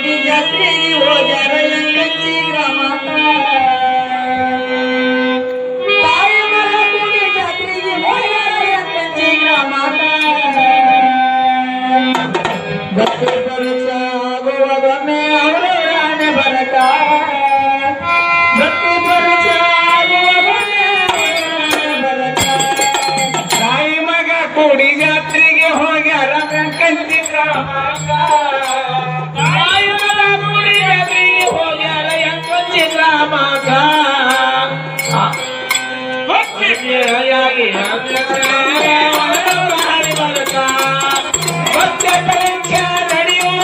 ಕುಡಿ ಜಾತ್ರೆಗೆ ಹೋಗ್ಯಾರ ಎಂಕಂಚಿ ಗ್ರಾಮಕ್ಕ ತಾಯಿ ಮಗ ಕುಡಿ ಜಾತ್ರೆಗೆ ಹೋಗ್ಯಾರ ಎಂಕಂಚಿ ಗ್ರಾಮಕ್ಕ ಭಕ್ತಿ ಪರುಷ ಆಗುವಗೊಮ್ಮೆ ಅವರು ರಾಣೆ ಬರಕ ಭಕ್ತಿ ಪರುಷ ಆಗುವಗೊಮ್ಮೆ ಬರಕ ತಾಯಿ ಮಗ ಕೂಡಿ ಜಾತ್ರೆಗೆ ಹೋಗ್ಯಾರ ಕಂಚಿ ಗ್ರಾಮಕ್ಕ ತಾಯಿ ಮಗ ಕೂಡಿ ಜಾತ್ರೆಗೆ ಹೋಗ್ಯಾರ ಕಂಚಿ ಗ್ರಾಮಕ್ಕ ಭಕ್ತಿಯಾಗಿ ಭಕ್ತಿ ಪರೀಕ್ಷೆ ನಡೆಯುವ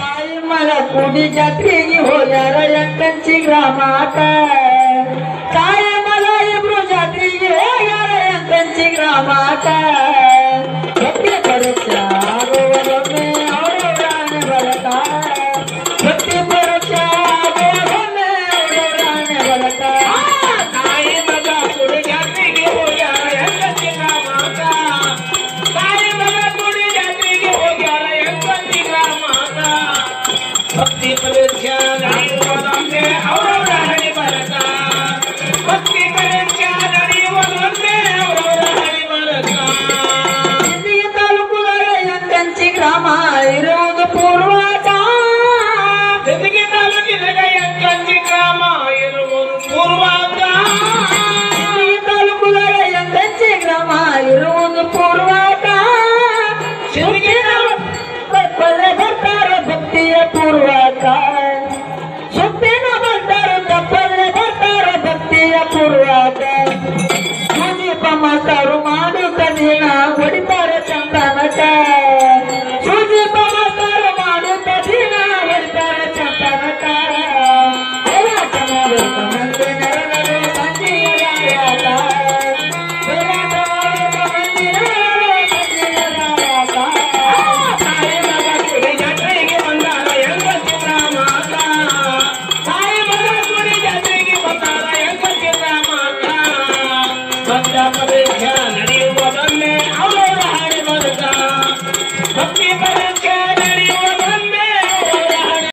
ತಾಯಿ ಮಗ ಕುಡಿ ಜಾತ್ರೆಗೆ ಹೋಗ್ಯಾರ ಎಂಕಂಚಿ ಗ್ರಾಮಕ್ಕ ತಾಯಿ ಮಗ ಇಬ್ರು ಜಾತ್ರೆಗೆ ಹೋಗ್ಯಾರ ಎಂಕಂಚಿ ಗ್ರಾಮಕ್ಕ ಭಕ್ತಿ ಪರೀಕ್ಷೆ ಆಗುವಗೊಮ್ಮೆ ಅವರು ರಾಣೆ ಬರಕ ಭಕ್ತಿ ಪರೀಕ್ಷೆ ಆಗುವಗೊಮ್ಮೆ ಅವರು ರಾಣೆ ಬರಕ ತಾಯಿ ಮಗ ಕುಡಿ ಜಾತ್ರೆಗೆ ಹೋಗ್ಯಾರ ಎಂಕಂಚಿ ಗ್ರಾಮಕ್ಕ ತಾಯಿ ಮಗ ಕುಡಿ ಜಾತ್ರೆಗೆ ಹೋಗ್ಯಾರ ಎಂಕಂಚಿ ಗ್ರಾಮಕ್ಕ ಭಕ್ತಿ ಪರೀಕ್ಷೆ ನಡೆಯುವುದೊಂದೇ ಅವರ ಹಣಿ ಬರಕ ಭಕ್ತಿ ಪರೀಕ್ಷೆ ನಡೆಯುವುದೊಂದೇ ಅವರ ಹಣಿ ಬರಕ ಸಿಂದಗಿ ತಾಲೂಕುದಾಗ ಎಂಕಂಚಿ ಗ್ರಾಮ ಇರುವುದು ಪೂರ್ವಾಟ ಸಿಂದಗಿ ತಾಲೂಕಿನಾಗ ಎಂಕಂಚಿ ಗ್ರಾಮ ಇರುವುದು ಪೂರ್ವಾಂಗ ಸಿಂದಗಿ ತಾಲೂಕುದಾಗ ಎಂಕಂಚಿ ಗ್ರಾಮ ಇರುವುದು ಪೂರ್ವಾಟ ಸಿಂದಗಿ ತಪ್ಪದೆ ಬರ್ತಾರ ಭಕ್ತಿಯ ಪೂರ್ವಾಟ ಸುತ್ತಿನ ಬರ್ತಾರ ತಪ್ಪದೆ ಬರ್ತಾರ ಭಕ್ತಿಯ ಪೂರ್ವಾಟ ಸುದೀಪ ಮಾತಾರು ಮಾಡುತ್ತ ದಿನ ಹೊಡಿತಾರೆ ಚಂದನಕ ಸುದೀಪ ಮಾತಾರು ಮಾಡುತ್ತ ದಿನ ಹೊಡಿತಾರೆ ಚಂದನಕ ಹೋರಾಟ ಮಾಡುತ್ತ ಮಂದಿ ನೆರಳು ಸಂಜೆಯ ರಾಯಾಟ ಹೋರಾಟ ಮಾಡುತ್ತ ಮಂದಿ ನೆರಳು ಸಂಜೆಯ ರಾಯಾಟ ತಾಯಿ ಮಗ ಕುಡಿ ಜಾತ್ರೆಗೆ ಬಂದಾರ ಎಂಕಂಚಿ ಗ್ರಾಮಕ್ಕ ತಾಯಿ ಮಗ ಕುಡಿ ಜಾತ್ರೆಗೆ ಬಂದಾರ ಎಂಕಂಚಿ ಗ್ರಾಮಕ್ಕ ಭಕ್ತ ಪರೀಕ್ಷೆ ನಡೆಯುವುದನ್ನೇ